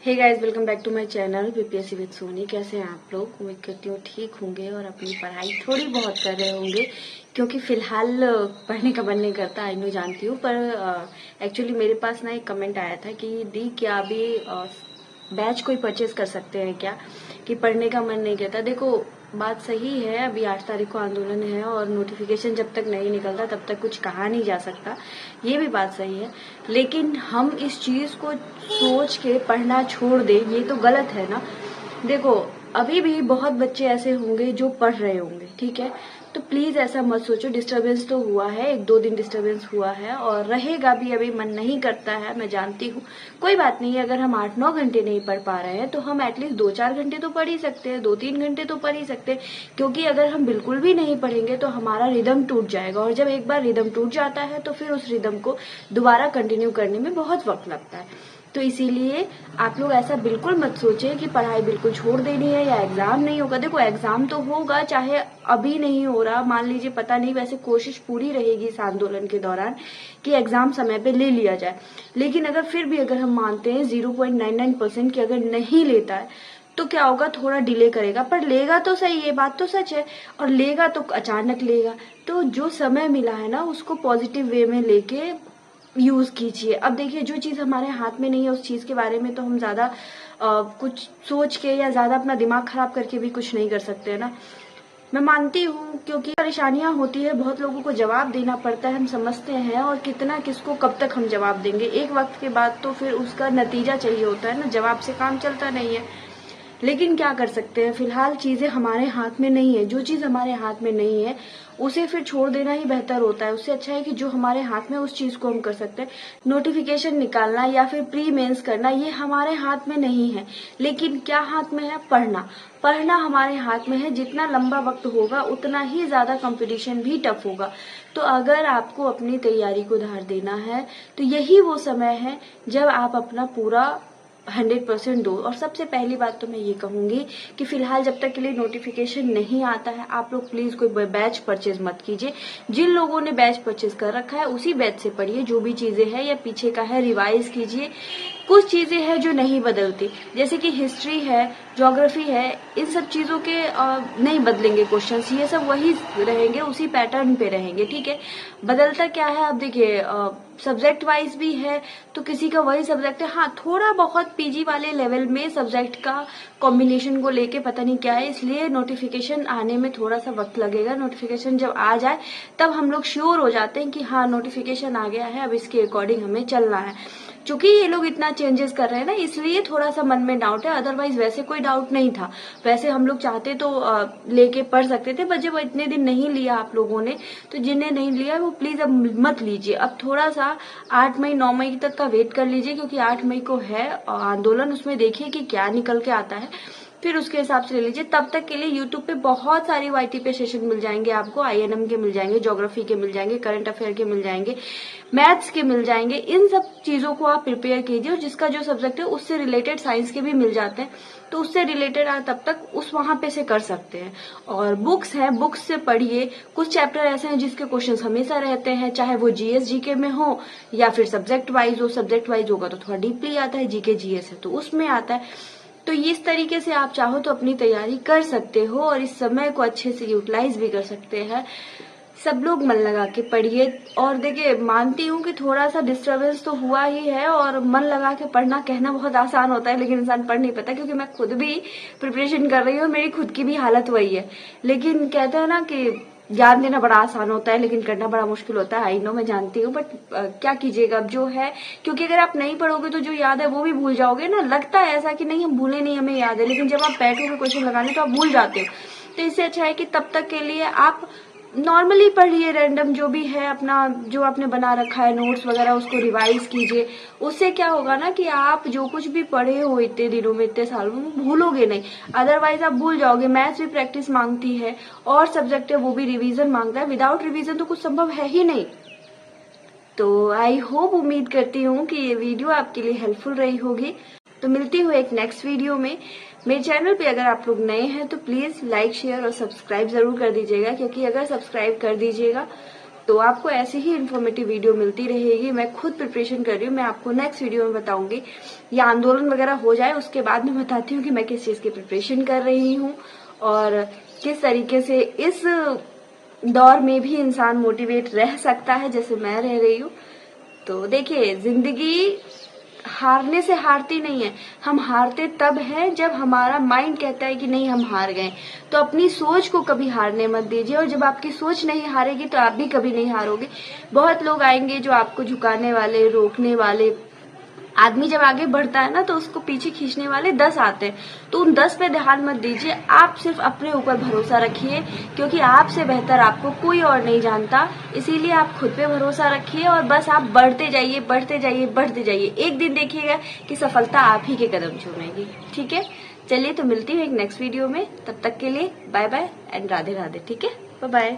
Hey guys, welcome back to my channel BPSC with Soni. कैसे हैं आप लोग? उम्मीद करती हूँ ठीक होंगे और अपनी पढ़ाई थोड़ी बहुत कर रहे होंगे, क्योंकि फिलहाल पढ़ने का मन नहीं करता। आई नो, जानती हूँ, पर एक्चुअली मेरे पास ना एक कमेंट आया था कि दी क्या अभी बैच कोई परचेज कर सकते हैं क्या, कि पढ़ने का मन नहीं करता। देखो, बात सही है, अभी 8 तारीख को आंदोलन है और नोटिफिकेशन जब तक नहीं निकलता तब तक कुछ कहा नहीं जा सकता। ये भी बात सही है, लेकिन हम इस चीज को सोच के पढ़ना छोड़ दें, ये तो गलत है ना। देखो, अभी भी बहुत बच्चे ऐसे होंगे जो पढ़ रहे होंगे, ठीक है, तो प्लीज ऐसा मत सोचो। डिस्टरबेंस तो हुआ है, 1-2 दिन डिस्टरबेंस हुआ है और रहेगा भी। अभी मन नहीं करता है, मैं जानती हूँ, कोई बात नहीं है। अगर हम 8-9 घंटे नहीं पढ़ पा रहे हैं तो हम एटलीस्ट 2-4 घंटे तो पढ़ ही सकते हैं, 2-3 घंटे तो पढ़ ही सकते हैं, क्योंकि अगर हम बिल्कुल भी नहीं पढ़ेंगे तो हमारा रिदम टूट जाएगा और जब एक बार रिदम टूट जाता है तो फिर उस रिदम को दोबारा कंटिन्यू करने में बहुत वक्त लगता है। तो इसीलिए आप लोग ऐसा बिल्कुल मत सोचें कि पढ़ाई बिल्कुल छोड़ देनी है या एग्जाम नहीं होगा। देखो, एग्जाम तो होगा, चाहे अभी नहीं हो रहा, मान लीजिए, पता नहीं, वैसे कोशिश पूरी रहेगी इस आंदोलन के दौरान कि एग्जाम समय पे ले लिया जाए। लेकिन अगर फिर भी अगर हम मानते हैं 0.99% की अगर नहीं लेता है तो क्या होगा, थोड़ा डिले करेगा, पर लेगा तो सही, ये बात तो सच है। और लेगा तो अचानक लेगा। तो जो समय मिला है ना, उसको पॉजिटिव वे में लेके यूज कीजिए। अब देखिए, जो चीज हमारे हाथ में नहीं है उस चीज के बारे में तो हम ज्यादा कुछ सोच के या ज्यादा अपना दिमाग खराब करके भी कुछ नहीं कर सकते, है ना। मैं मानती हूँ, क्योंकि परेशानियां होती है, बहुत लोगों को जवाब देना पड़ता है, हम समझते हैं, और कितना किसको कब तक हम जवाब देंगे। एक वक्त के बाद तो फिर उसका नतीजा चाहिए होता है ना, जवाब से काम चलता नहीं है। लेकिन क्या कर सकते हैं, फिलहाल चीजें हमारे हाथ में नहीं है। जो चीज हमारे हाथ में नहीं है उसे फिर छोड़ देना ही बेहतर होता है। उससे अच्छा है कि जो हमारे हाथ में उस चीज को हम कर सकते हैं। नोटिफिकेशन निकालना या फिर प्री मेंस करना, ये हमारे हाथ में नहीं है। लेकिन क्या हाथ में है? पढ़ना। पढ़ना हमारे हाथ में है। जितना लंबा वक्त होगा उतना ही ज्यादा कंपटीशन भी टफ होगा। तो अगर आपको अपनी तैयारी को धार देना है तो यही वो समय है जब आप अपना पूरा 100% दो। और सबसे पहली बात तो मैं ये कहूंगी कि फिलहाल जब तक के लिए नोटिफिकेशन नहीं आता है, आप लोग प्लीज कोई बैच परचेज मत कीजिए। जिन लोगों ने बैच परचेज कर रखा है उसी बैच से पढ़िए, जो भी चीजें हैं या पीछे का है रिवाइज कीजिए। कुछ चीजें हैं जो नहीं बदलती, जैसे कि हिस्ट्री है, ज्योग्राफी है, इन सब चीजों के नहीं बदलेंगे क्वेश्चंस, ये सब वही रहेंगे, उसी पैटर्न पे रहेंगे, ठीक है। बदलता क्या है, अब देखिए, सब्जेक्ट वाइज भी है तो किसी का वही सब्जेक्ट है। हाँ, थोड़ा बहुत पीजी वाले लेवल में सब्जेक्ट का कॉम्बिनेशन को लेके पता नहीं क्या है, इसलिए नोटिफिकेशन आने में थोड़ा सा वक्त लगेगा। नोटिफिकेशन जब आ जाए तब हम लोग श्योर हो जाते हैं कि हाँ, नोटिफिकेशन आ गया है, अब इसके अकॉर्डिंग हमें चलना है। चूंकि ये लोग इतना चेंजेस कर रहे हैं ना, इसलिए थोड़ा सा मन में डाउट है, अदरवाइज वैसे कोई डाउट नहीं था। वैसे हम लोग चाहते तो लेके पढ़ सकते थे, पर जब इतने दिन नहीं लिया आप लोगों ने, तो जिन्हें नहीं लिया वो प्लीज अब मत लीजिए। अब थोड़ा सा 8 मई 9 मई तक का वेट कर लीजिए, क्योंकि 8 मई को है आंदोलन, उसमें देखिए कि क्या निकल के आता है, फिर उसके हिसाब से ले लीजिए। तब तक के लिए यूट्यूब पे बहुत सारी वाईटी पे सेशन मिल जाएंगे आपको, आईएनएम के मिल जाएंगे, ज्योग्राफी के मिल जाएंगे, करंट अफेयर के मिल जाएंगे, मैथ्स के मिल जाएंगे। इन सब चीजों को आप प्रिपेयर कीजिए, और जिसका जो सब्जेक्ट है उससे रिलेटेड, साइंस के भी मिल जाते हैं, तो उससे रिलेटेड आप तब तक उस वहां पे से कर सकते हैं। और बुक्स है, बुक्स से पढ़िए। कुछ चैप्टर ऐसे हैं जिसके क्वेश्चंस हमेशा रहते हैं, चाहे वो जीएस जीके में हो या फिर सब्जेक्ट वाइज हो। सब्जेक्ट वाइज होगा तो थोड़ा डीपली आता है, जीके जीएस है तो उसमें आता है। तो इस तरीके से आप चाहो तो अपनी तैयारी कर सकते हो और इस समय को अच्छे से यूटिलाइज भी कर सकते हैं। सब लोग मन लगा के पढ़िए। और देखिए, मानती हूँ कि थोड़ा सा डिस्टरबेंस तो हुआ ही है, और मन लगा के पढ़ना कहना बहुत आसान होता है, लेकिन इंसान पढ़ नहीं पाता, क्योंकि मैं खुद भी प्रिपरेशन कर रही हूँ, मेरी खुद की भी हालत वही है। लेकिन कहते हैं ना कि ज्ञान देना बड़ा आसान होता है लेकिन करना बड़ा मुश्किल होता है। आई नो, मैं जानती हूँ, बट क्या कीजिएगा, अब जो है, क्योंकि अगर आप नहीं पढ़ोगे तो जो याद है वो भी भूल जाओगे ना। लगता है ऐसा कि नहीं, हम भूले नहीं, हमें याद है, लेकिन जब आप बैठोगे क्वेश्चन लगाने तो आप भूल जाते हो। तो इससे अच्छा है कि तब तक के लिए आप नॉर्मली पढ़िए, रैंडम जो भी है अपना, जो आपने बना रखा है नोट्स वगैरह, उसको रिवाइज कीजिए। उससे क्या होगा ना कि आप जो कुछ भी पढ़े हो इतने दिनों में, इतने सालों में, भूलोगे नहीं, अदरवाइज आप भूल जाओगे। मैथ्स भी प्रैक्टिस मांगती है और सब्जेक्ट है वो भी रिवीजन मांगता है, विदाउट रिवीजन तो कुछ संभव है ही नहीं। तो आई होप, उम्मीद करती हूँ कि ये वीडियो आपके लिए हेल्पफुल रही होगी। तो मिलती हूँ एक नेक्स्ट वीडियो में। मेरे चैनल पे अगर आप लोग नए हैं तो प्लीज लाइक, शेयर और सब्सक्राइब जरूर कर दीजिएगा, क्योंकि अगर सब्सक्राइब कर दीजिएगा तो आपको ऐसी ही इन्फॉर्मेटिव वीडियो मिलती रहेगी। मैं खुद प्रिपरेशन कर रही हूँ, मैं आपको नेक्स्ट वीडियो में बताऊंगी। ये आंदोलन वगैरह हो जाए उसके बाद मैं बताती हूँ कि मैं किस चीज की प्रिपरेशन कर रही हूँ और किस तरीके से इस दौर में भी इंसान मोटिवेट रह सकता है जैसे मैं रह रही हूँ। तो देखिए, जिंदगी हारने से हारती नहीं है, हम हारते तब है जब हमारा माइंड कहता है कि नहीं हम हार गए। तो अपनी सोच को कभी हारने मत दीजिए, और जब आपकी सोच नहीं हारेगी तो आप भी कभी नहीं हारोगे। बहुत लोग आएंगे जो आपको झुकाने वाले, रोकने वाले। आदमी जब आगे बढ़ता है ना तो उसको पीछे खींचने वाले 10 आते हैं, तो उन 10 पे ध्यान मत दीजिए। आप सिर्फ अपने ऊपर भरोसा रखिए, क्योंकि आपसे बेहतर आपको कोई और नहीं जानता। इसीलिए आप खुद पे भरोसा रखिए और बस आप बढ़ते जाइए, बढ़ते जाइए, बढ़ते जाइए। एक दिन देखिएगा कि सफलता आप ही के कदम चूमेगी। ठीक है, चलिए तो मिलती हूँ एक नेक्स्ट वीडियो में। तब तक के लिए bye bye and Radhe Radhe. ठीक है, बाय बाय।